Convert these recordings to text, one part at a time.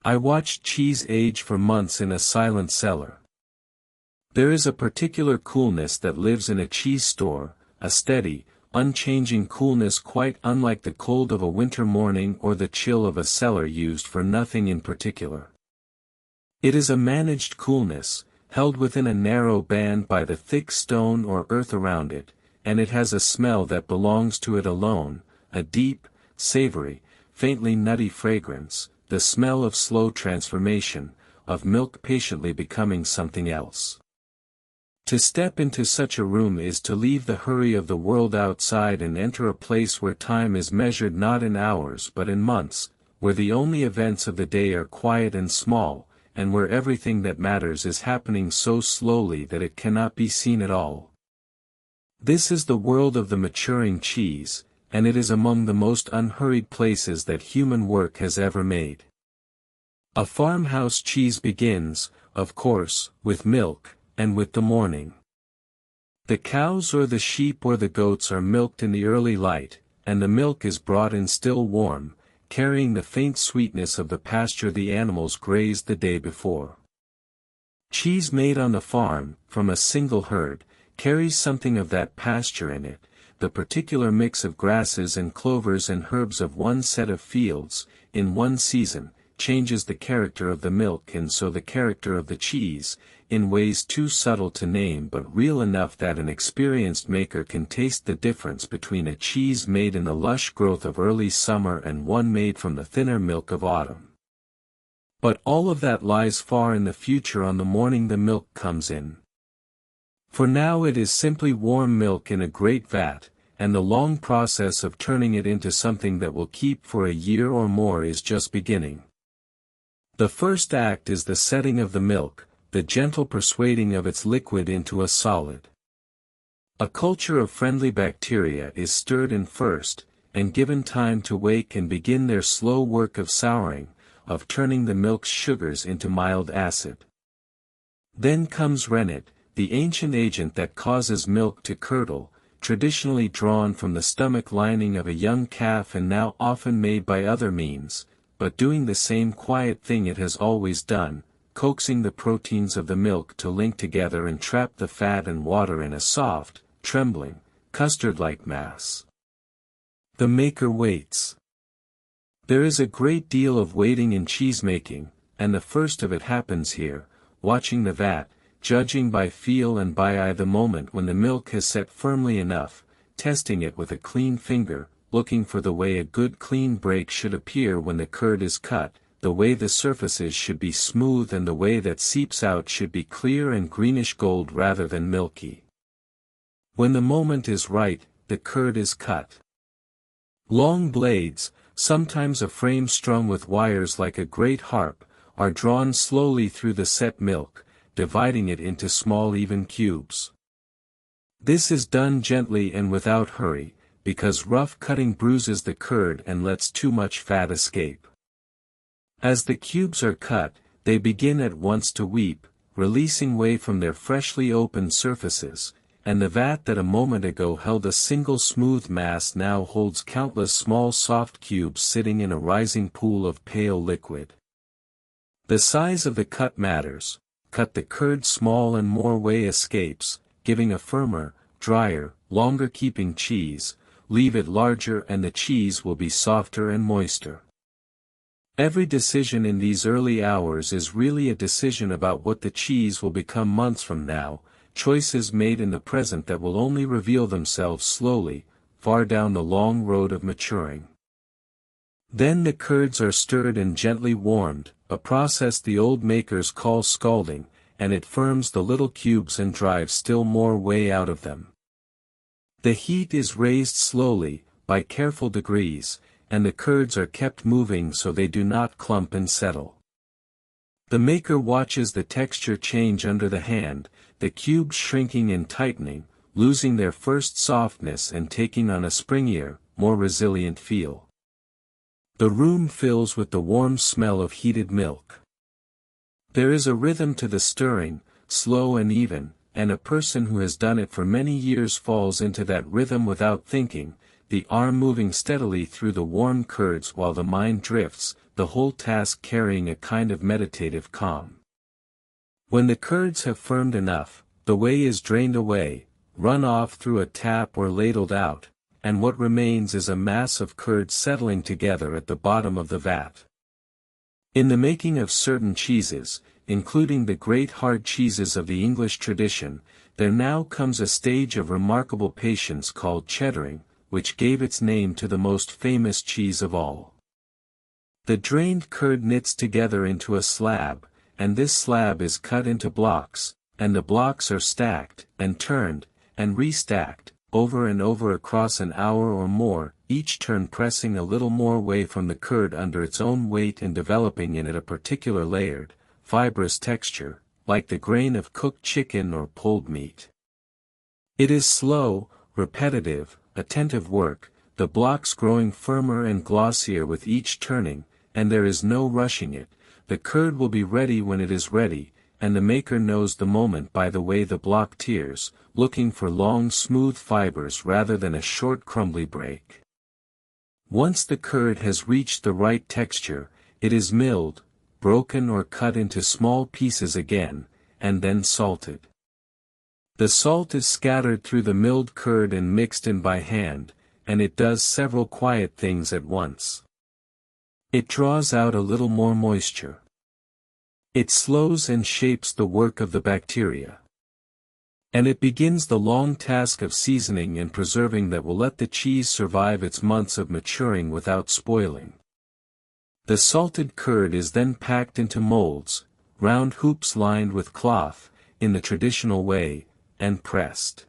I watched cheese age for months in a silent cellar. There is a particular coolness that lives in a cheese store, a steady, unchanging coolness quite unlike the cold of a winter morning or the chill of a cellar used for nothing in particular. It is a managed coolness, held within a narrow band by the thick stone or earth around it, and it has a smell that belongs to it alone, a deep, savory, faintly nutty fragrance, the smell of slow transformation, of milk patiently becoming something else. To step into such a room is to leave the hurry of the world outside and enter a place where time is measured not in hours but in months, where the only events of the day are quiet and small, and where everything that matters is happening so slowly that it cannot be seen at all. This is the world of the maturing cheese, and it is among the most unhurried places that human work has ever made. A farmhouse cheese begins, of course, with milk, and with the morning. The cows or the sheep or the goats are milked in the early light, and the milk is brought in still warm, carrying the faint sweetness of the pasture the animals grazed the day before. Cheese made on the farm, from a single herd, carries something of that pasture in it. The particular mix of grasses and clovers and herbs of one set of fields, in one season, changes the character of the milk and so the character of the cheese, in ways too subtle to name but real enough that an experienced maker can taste the difference between a cheese made in the lush growth of early summer and one made from the thinner milk of autumn. But all of that lies far in the future on the morning the milk comes in. For now it is simply warm milk in a great vat, and the long process of turning it into something that will keep for a year or more is just beginning. The first act is the setting of the milk, the gentle persuading of its liquid into a solid. A culture of friendly bacteria is stirred in first, and given time to wake and begin their slow work of souring, of turning the milk's sugars into mild acid. Then comes rennet, the ancient agent that causes milk to curdle, traditionally drawn from the stomach lining of a young calf and now often made by other means, but doing the same quiet thing it has always done, coaxing the proteins of the milk to link together and trap the fat and water in a soft, trembling, custard-like mass. The maker waits. There is a great deal of waiting in cheese-making, and the first of it happens here, watching the vat, judging by feel and by eye the moment when the milk has set firmly enough, testing it with a clean finger, looking for the way a good clean break should appear when the curd is cut, the way the surfaces should be smooth and the way that seeps out should be clear and greenish gold rather than milky. When the moment is right, the curd is cut. Long blades, sometimes a frame strung with wires like a great harp, are drawn slowly through the set milk, dividing it into small even cubes. This is done gently and without hurry, because rough cutting bruises the curd and lets too much fat escape. As the cubes are cut, they begin at once to weep, releasing way from their freshly opened surfaces, and the vat that a moment ago held a single smooth mass now holds countless small soft cubes sitting in a rising pool of pale liquid. The size of the cut matters. Cut the curd small and more way escapes, giving a firmer, drier, longer keeping cheese. Leave it larger and the cheese will be softer and moister. Every decision in these early hours is really a decision about what the cheese will become months from now, choices made in the present that will only reveal themselves slowly, far down the long road of maturing. Then the curds are stirred and gently warmed, a process the old makers call scalding, and it firms the little cubes and drives still more whey out of them. The heat is raised slowly, by careful degrees, and the curds are kept moving so they do not clump and settle. The maker watches the texture change under the hand, the cubes shrinking and tightening, losing their first softness and taking on a springier, more resilient feel. The room fills with the warm smell of heated milk. There is a rhythm to the stirring, slow and even, and a person who has done it for many years falls into that rhythm without thinking, the arm moving steadily through the warm curds while the mind drifts, the whole task carrying a kind of meditative calm. When the curds have firmed enough, the whey is drained away, run off through a tap or ladled out, and what remains is a mass of curds settling together at the bottom of the vat. In the making of certain cheeses, including the great hard cheeses of the English tradition, there now comes a stage of remarkable patience called cheddaring, which gave its name to the most famous cheese of all. The drained curd knits together into a slab, and this slab is cut into blocks, and the blocks are stacked, and turned, and restacked, over and over across an hour or more, each turn pressing a little more whey from the curd under its own weight and developing in it a particular layered, fibrous texture, like the grain of cooked chicken or pulled meat. It is slow, repetitive, attentive work, the blocks growing firmer and glossier with each turning, and there is no rushing it. The curd will be ready when it is ready, and the maker knows the moment by the way the block tears, looking for long smooth fibers rather than a short crumbly break. Once the curd has reached the right texture, it is milled, broken or cut into small pieces again, and then salted. The salt is scattered through the milled curd and mixed in by hand, and it does several quiet things at once. It draws out a little more moisture. It slows and shapes the work of the bacteria. And it begins the long task of seasoning and preserving that will let the cheese survive its months of maturing without spoiling. The salted curd is then packed into molds, round hoops lined with cloth, in the traditional way, and pressed.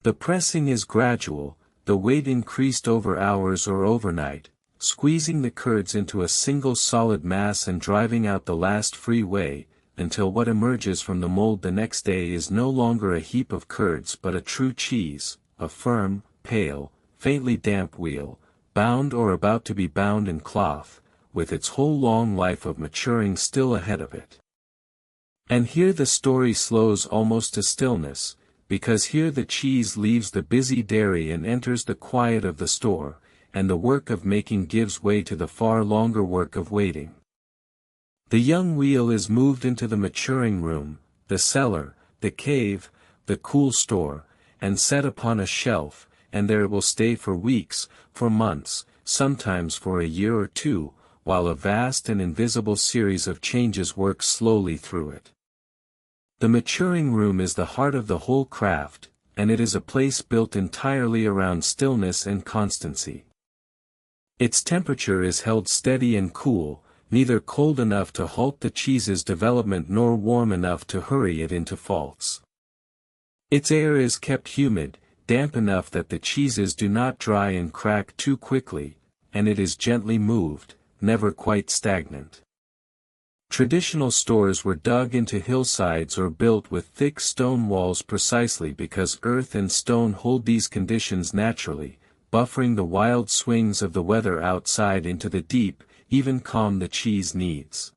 The pressing is gradual, the weight increased over hours or overnight, squeezing the curds into a single solid mass and driving out the last free whey, until what emerges from the mold the next day is no longer a heap of curds but a true cheese, a firm, pale, faintly damp wheel, bound or about to be bound in cloth, with its whole long life of maturing still ahead of it. And here the story slows almost to stillness, because here the cheese leaves the busy dairy and enters the quiet of the store, and the work of making gives way to the far longer work of waiting. The young wheel is moved into the maturing room, the cellar, the cave, the cool store, and set upon a shelf, and there it will stay for weeks, for months, sometimes for a year or two, while a vast and invisible series of changes work slowly through it. The maturing room is the heart of the whole craft, and it is a place built entirely around stillness and constancy. Its temperature is held steady and cool, neither cold enough to halt the cheese's development nor warm enough to hurry it into faults. Its air is kept humid, damp enough that the cheeses do not dry and crack too quickly, and it is gently moved, never quite stagnant. Traditional stores were dug into hillsides or built with thick stone walls precisely because earth and stone hold these conditions naturally, buffering the wild swings of the weather outside into the deep, even calm the cheese needs.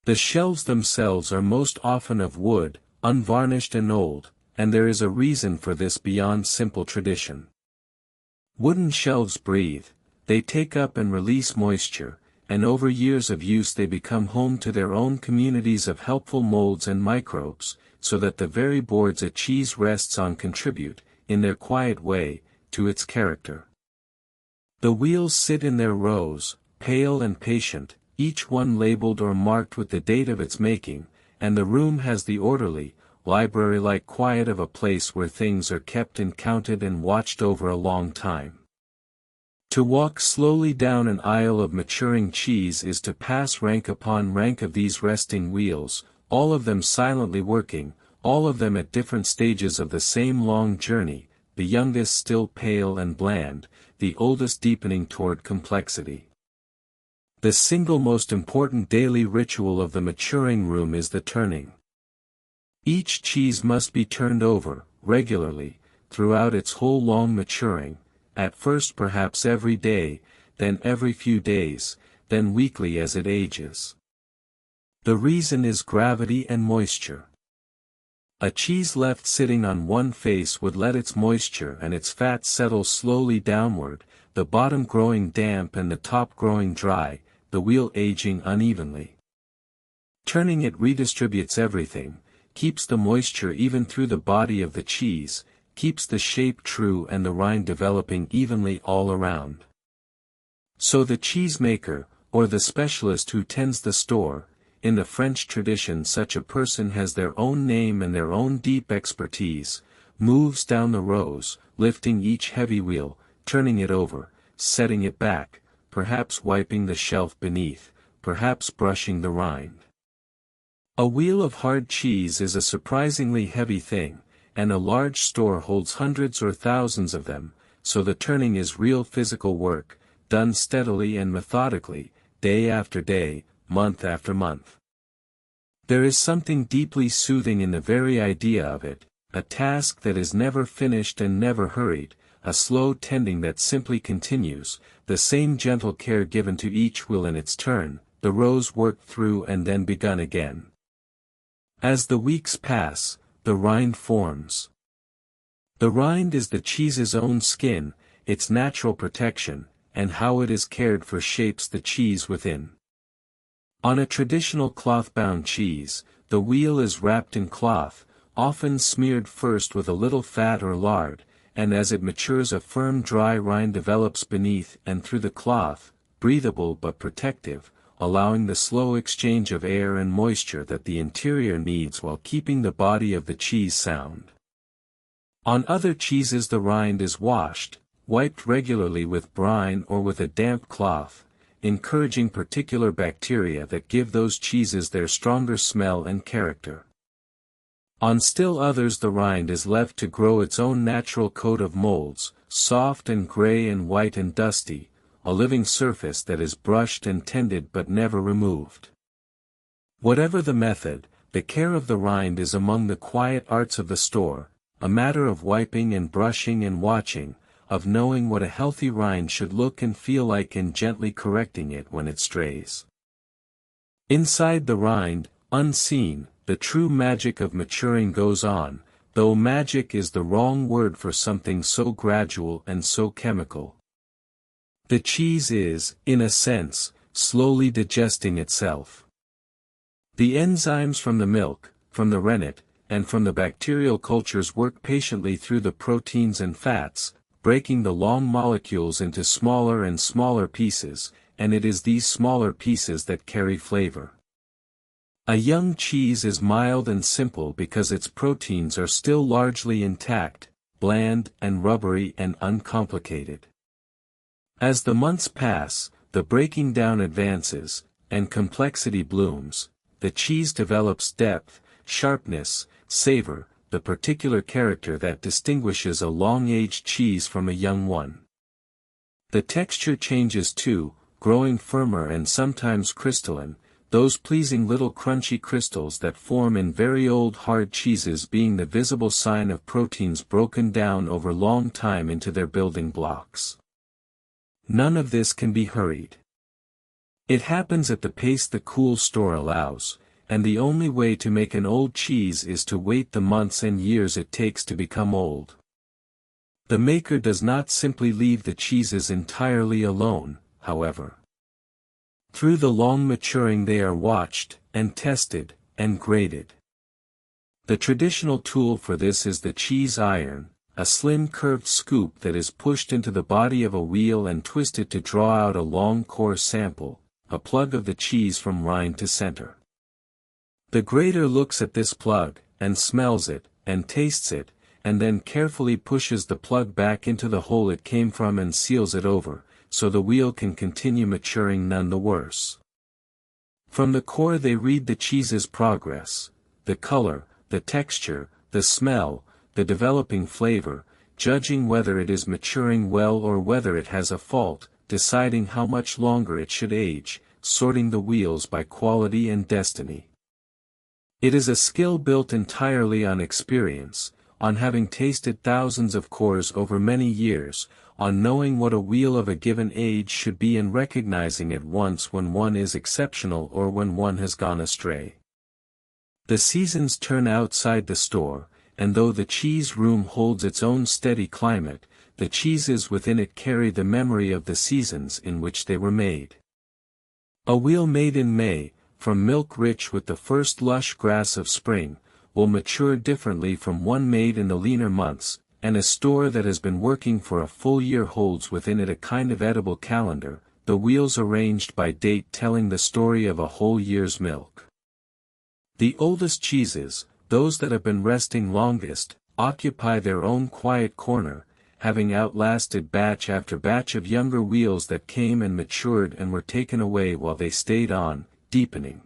The shelves themselves are most often of wood, unvarnished and old, and there is a reason for this beyond simple tradition. Wooden shelves breathe, they take up and release moisture, and over years of use they become home to their own communities of helpful molds and microbes, so that the very boards a cheese rests on contribute, in their quiet way, to its character. The wheels sit in their rows, pale and patient, each one labeled or marked with the date of its making, and the room has the orderly, library-like quiet of a place where things are kept and counted and watched over a long time. To walk slowly down an aisle of maturing cheese is to pass rank upon rank of these resting wheels, all of them silently working, all of them at different stages of the same long journey, the youngest still pale and bland, the oldest deepening toward complexity. The single most important daily ritual of the maturing room is the turning. Each cheese must be turned over, regularly, throughout its whole long maturing, at first perhaps every day, then every few days, then weekly as it ages. The reason is gravity and moisture. A cheese left sitting on one face would let its moisture and its fat settle slowly downward, the bottom growing damp and the top growing dry, the wheel aging unevenly. Turning it redistributes everything, keeps the moisture even through the body of the cheese, keeps the shape true and the rind developing evenly all around. So the cheesemaker, or the specialist who tends the store, in the French tradition such a person has their own name and their own deep expertise, moves down the rows, lifting each heavy wheel, turning it over, setting it back, perhaps wiping the shelf beneath, perhaps brushing the rind. A wheel of hard cheese is a surprisingly heavy thing, and a large store holds hundreds or thousands of them, so the turning is real physical work, done steadily and methodically, day after day, month after month. There is something deeply soothing in the very idea of it, a task that is never finished and never hurried, a slow tending that simply continues, the same gentle care given to each wheel in its turn, the rows worked through and then begun again. As the weeks pass, the rind forms. The rind is the cheese's own skin, its natural protection, and how it is cared for shapes the cheese within. On a traditional cloth-bound cheese, the wheel is wrapped in cloth, often smeared first with a little fat or lard, and as it matures a firm dry rind develops beneath and through the cloth, breathable but protective, allowing the slow exchange of air and moisture that the interior needs while keeping the body of the cheese sound. On other cheeses the rind is washed, wiped regularly with brine or with a damp cloth, encouraging particular bacteria that give those cheeses their stronger smell and character. On still others the rind is left to grow its own natural coat of molds, soft and gray and white and dusty, a living surface that is brushed and tended but never removed. Whatever the method, the care of the rind is among the quiet arts of the store, a matter of wiping and brushing and watching, of knowing what a healthy rind should look and feel like and gently correcting it when it strays. Inside the rind, unseen, the true magic of maturing goes on, though magic is the wrong word for something so gradual and so chemical. The cheese is, in a sense, slowly digesting itself. The enzymes from the milk, from the rennet, and from the bacterial cultures work patiently through the proteins and fats, breaking the long molecules into smaller and smaller pieces, and it is these smaller pieces that carry flavor. A young cheese is mild and simple because its proteins are still largely intact, bland and rubbery and uncomplicated. As the months pass, the breaking down advances, and complexity blooms, the cheese develops depth, sharpness, savor, the particular character that distinguishes a long-aged cheese from a young one. The texture changes too, growing firmer and sometimes crystalline, those pleasing little crunchy crystals that form in very old hard cheeses being the visible sign of proteins broken down over long time into their building blocks. None of this can be hurried. It happens at the pace the cool store allows, and the only way to make an old cheese is to wait the months and years it takes to become old. The maker does not simply leave the cheeses entirely alone, however. Through the long maturing they are watched, and tested, and graded. The traditional tool for this is the cheese iron, a slim curved scoop that is pushed into the body of a wheel and twisted to draw out a long core sample, a plug of the cheese from rind to center. The grader looks at this plug, and smells it, and tastes it, and then carefully pushes the plug back into the hole it came from and seals it over, so the wheel can continue maturing none the worse. From the core they read the cheese's progress, the color, the texture, the smell, the developing flavor, judging whether it is maturing well or whether it has a fault, deciding how much longer it should age, sorting the wheels by quality and destiny. It is a skill built entirely on experience, on having tasted thousands of cores over many years, on knowing what a wheel of a given age should be and recognizing at once when one is exceptional or when one has gone astray. The seasons turn outside the store, and though the cheese room holds its own steady climate, the cheeses within it carry the memory of the seasons in which they were made. A wheel made in May, from milk rich with the first lush grass of spring, will mature differently from one made in the leaner months, and a store that has been working for a full year holds within it a kind of edible calendar, the wheels arranged by date telling the story of a whole year's milk. The oldest cheeses, those that have been resting longest, occupy their own quiet corner, having outlasted batch after batch of younger wheels that came and matured and were taken away while they stayed on, deepening.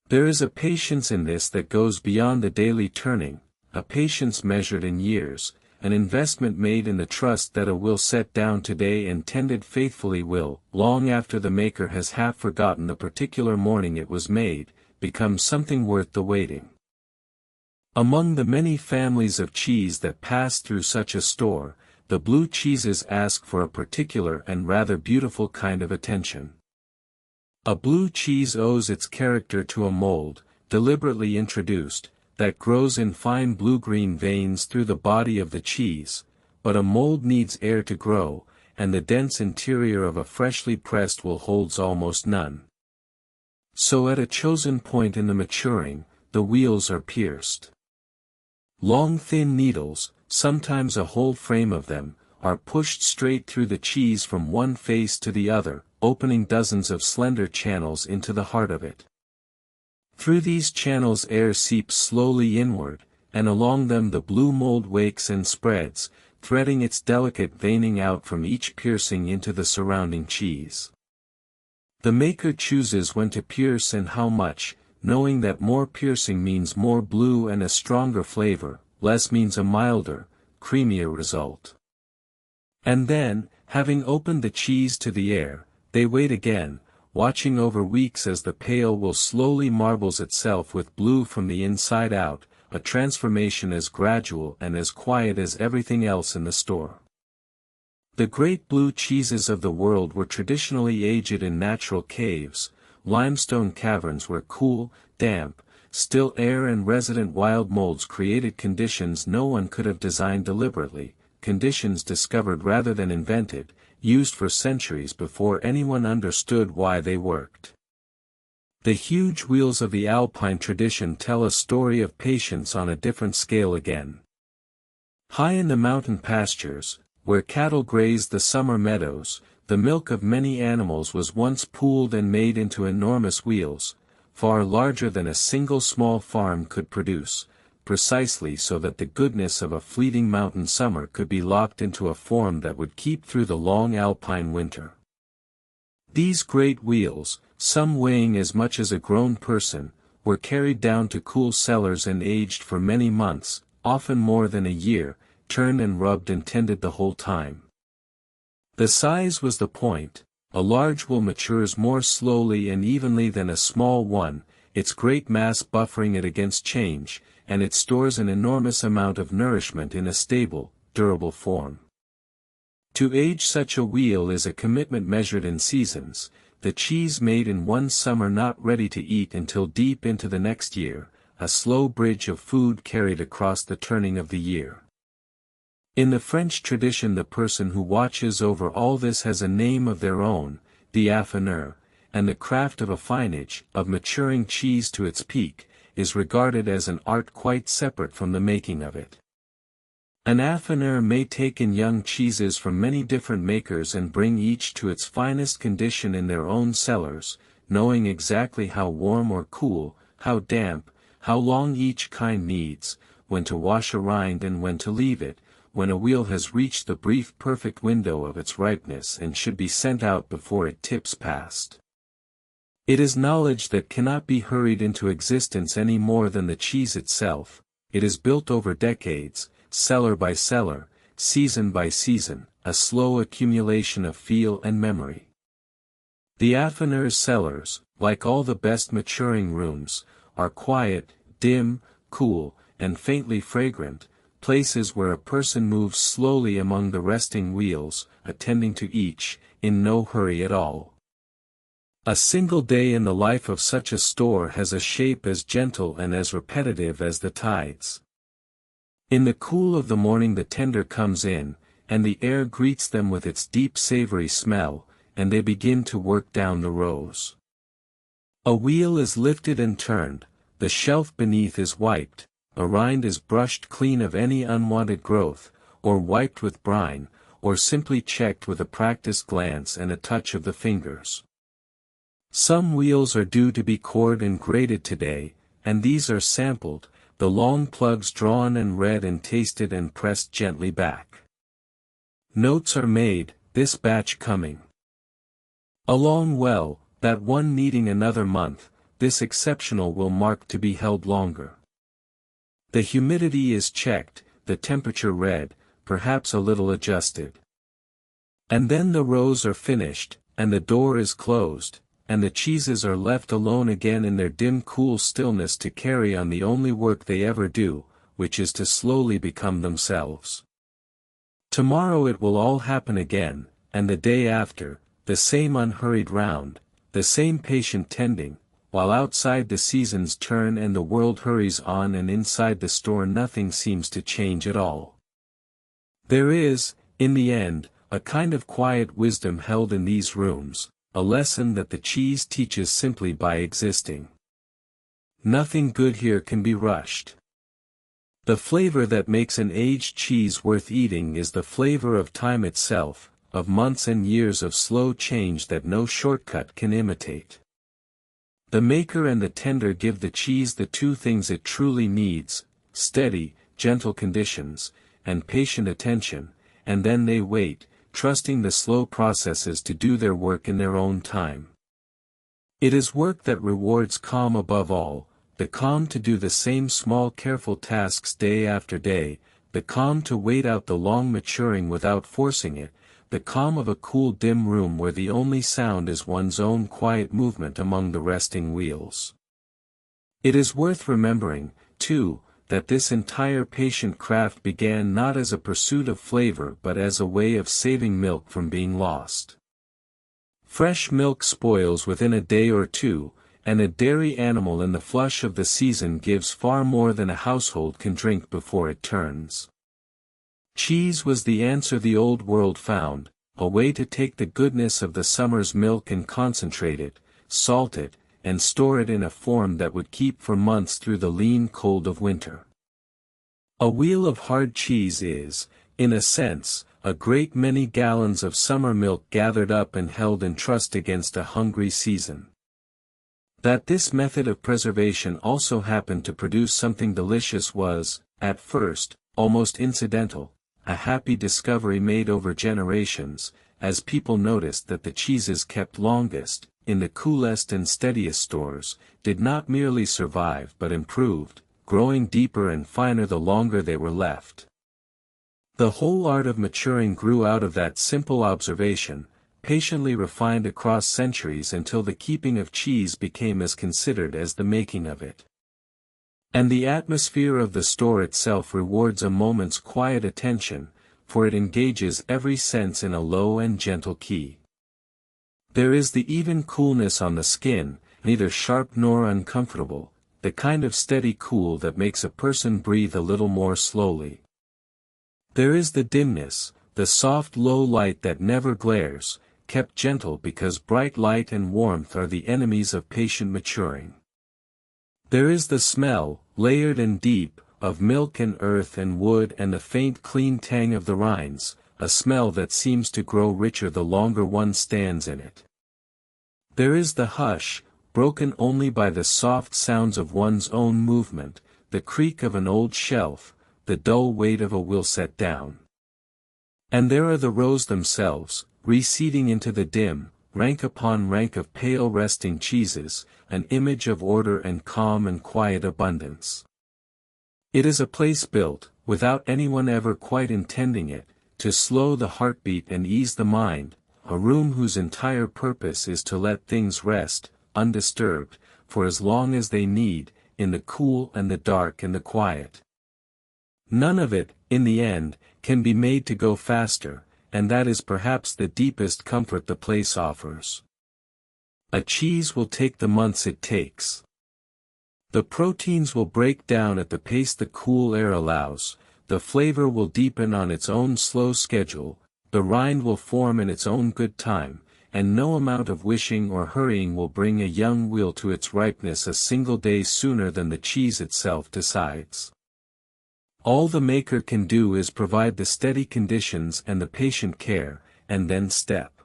There is a patience in this that goes beyond the daily turning, a patience measured in years, an investment made in the trust that a will set down today and tended faithfully will, long after the maker has half forgotten the particular morning it was made, become something worth the waiting. Among the many families of cheese that pass through such a store, the blue cheeses ask for a particular and rather beautiful kind of attention. A blue cheese owes its character to a mold, deliberately introduced, that grows in fine blue-green veins through the body of the cheese, but a mold needs air to grow, and the dense interior of a freshly pressed will holds almost none. So at a chosen point in the maturing, the wheels are pierced. Long thin needles, sometimes a whole frame of them, are pushed straight through the cheese from one face to the other, opening dozens of slender channels into the heart of it. Through these channels air seeps slowly inward, and along them the blue mold wakes and spreads, threading its delicate veining out from each piercing into the surrounding cheese. The maker chooses when to pierce and how much, knowing that more piercing means more blue and a stronger flavor, less means a milder, creamier result. And then, having opened the cheese to the air, they wait again, watching over weeks as the pale will slowly marbles itself with blue from the inside out, a transformation as gradual and as quiet as everything else in the store. The great blue cheeses of the world were traditionally aged in natural caves, limestone caverns where cool, damp, still air and resident wild molds created conditions no one could have designed deliberately, conditions discovered rather than invented, used for centuries before anyone understood why they worked. The huge wheels of the Alpine tradition tell a story of patience on a different scale again. High in the mountain pastures, where cattle grazed the summer meadows, the milk of many animals was once pooled and made into enormous wheels, far larger than a single small farm could produce, precisely so that the goodness of a fleeting mountain summer could be locked into a form that would keep through the long alpine winter. These great wheels, some weighing as much as a grown person, were carried down to cool cellars and aged for many months, often more than a year, turned and rubbed and tended the whole time. The size was the point. A large wool matures more slowly and evenly than a small one, its great mass buffering it against change, and it stores an enormous amount of nourishment in a stable, durable form. To age such a wheel is a commitment measured in seasons, the cheese made in one summer not ready to eat until deep into the next year, a slow bridge of food carried across the turning of the year. In the French tradition the person who watches over all this has a name of their own, the affineur, and the craft of affinage, of maturing cheese to its peak, is regarded as an art quite separate from the making of it. An affineur may take in young cheeses from many different makers and bring each to its finest condition in their own cellars, knowing exactly how warm or cool, how damp, how long each kind needs, when to wash a rind and when to leave it, when a wheel has reached the brief perfect window of its ripeness and should be sent out before it tips past. It is knowledge that cannot be hurried into existence any more than the cheese itself. It is built over decades, cellar by cellar, season by season, a slow accumulation of feel and memory. The affineur's cellars, like all the best maturing rooms, are quiet, dim, cool, and faintly fragrant, places where a person moves slowly among the resting wheels, attending to each, in no hurry at all. A single day in the life of such a store has a shape as gentle and as repetitive as the tides. In the cool of the morning the tender comes in, and the air greets them with its deep savory smell, and they begin to work down the rows. A wheel is lifted and turned, the shelf beneath is wiped, a rind is brushed clean of any unwanted growth, or wiped with brine, or simply checked with a practiced glance and a touch of the fingers. Some wheels are due to be cored and graded today, and these are sampled, the long plugs drawn and read and tasted and pressed gently back. Notes are made, this batch coming along well, that one needing another month, this exceptional will mark to be held longer. The humidity is checked, the temperature read, perhaps a little adjusted. And then the rows are finished, and the door is closed, and the cheeses are left alone again in their dim cool stillness to carry on the only work they ever do, which is to slowly become themselves. Tomorrow it will all happen again, and the day after, the same unhurried round, the same patient tending, while outside the seasons turn and the world hurries on and inside the store nothing seems to change at all. There is, in the end, a kind of quiet wisdom held in these rooms, a lesson that the cheese teaches simply by existing. Nothing good here can be rushed. The flavor that makes an aged cheese worth eating is the flavor of time itself, of months and years of slow change that no shortcut can imitate. The maker and the tender give the cheese the two things it truly needs: steady, gentle conditions, and patient attention, and then they wait, trusting the slow processes to do their work in their own time. It is work that rewards calm above all, the calm to do the same small careful tasks day after day, the calm to wait out the long maturing without forcing it, the calm of a cool dim room where the only sound is one's own quiet movement among the resting wheels. It is worth remembering, too, that this entire patient craft began not as a pursuit of flavor but as a way of saving milk from being lost. Fresh milk spoils within a day or two, and a dairy animal in the flush of the season gives far more than a household can drink before it turns. Cheese was the answer the old world found, a way to take the goodness of the summer's milk and concentrate it, salt it, and store it in a form that would keep for months through the lean cold of winter. A wheel of hard cheese is, in a sense, a great many gallons of summer milk gathered up and held in trust against a hungry season. That this method of preservation also happened to produce something delicious was, at first, almost incidental, a happy discovery made over generations, as people noticed that the cheeses kept longest, in the coolest and steadiest stores, did not merely survive but improved, growing deeper and finer the longer they were left. The whole art of maturing grew out of that simple observation, patiently refined across centuries until the keeping of cheese became as considered as the making of it. And the atmosphere of the store itself rewards a moment's quiet attention, for it engages every sense in a low and gentle key. There is the even coolness on the skin, neither sharp nor uncomfortable, the kind of steady cool that makes a person breathe a little more slowly. There is the dimness, the soft low light that never glares, kept gentle because bright light and warmth are the enemies of patient maturing. There is the smell, layered and deep, of milk and earth and wood and the faint clean tang of the rinds, a smell that seems to grow richer the longer one stands in it. There is the hush, broken only by the soft sounds of one's own movement, the creak of an old shelf, the dull weight of a will set down. And there are the rows themselves, receding into the dim, rank upon rank of pale resting cheeses, an image of order and calm and quiet abundance. It is a place built, without anyone ever quite intending it, to slow the heartbeat and ease the mind, a room whose entire purpose is to let things rest, undisturbed, for as long as they need, in the cool and the dark and the quiet. None of it, in the end, can be made to go faster, and that is perhaps the deepest comfort the place offers. A cheese will take the months it takes. The proteins will break down at the pace the cool air allows, the flavor will deepen on its own slow schedule, the rind will form in its own good time, and no amount of wishing or hurrying will bring a young wheel to its ripeness a single day sooner than the cheese itself decides. All the maker can do is provide the steady conditions and the patient care, and then step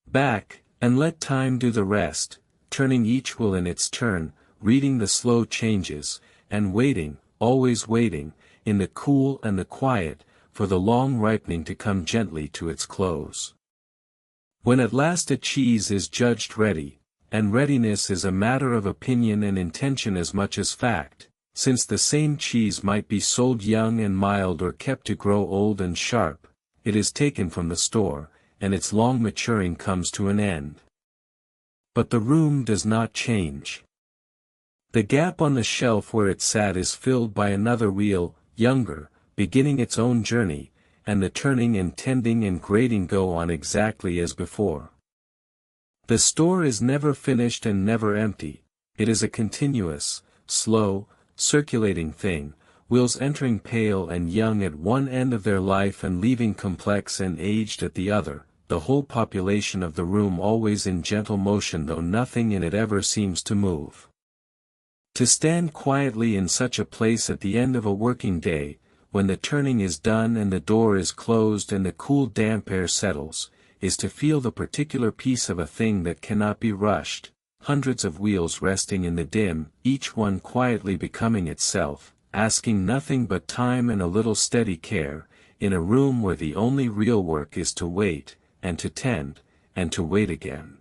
back, and let time do the rest, turning each wheel in its turn, reading the slow changes, and waiting, always waiting, in the cool and the quiet, for the long ripening to come gently to its close. When at last a cheese is judged ready, and readiness is a matter of opinion and intention as much as fact, since the same cheese might be sold young and mild or kept to grow old and sharp, it is taken from the store, and its long maturing comes to an end. But the room does not change. The gap on the shelf where it sat is filled by another wheel, younger, beginning its own journey, and the turning and tending and grating go on exactly as before. The store is never finished and never empty, it is a continuous, slow, circulating thing, wheels entering pale and young at one end of their life and leaving complex and aged at the other, the whole population of the room always in gentle motion though nothing in it ever seems to move. To stand quietly in such a place at the end of a working day, when the turning is done and the door is closed and the cool damp air settles, is to feel the particular piece of a thing that cannot be rushed, hundreds of wheels resting in the dim, each one quietly becoming itself, asking nothing but time and a little steady care, in a room where the only real work is to wait, and to tend, and to wait again.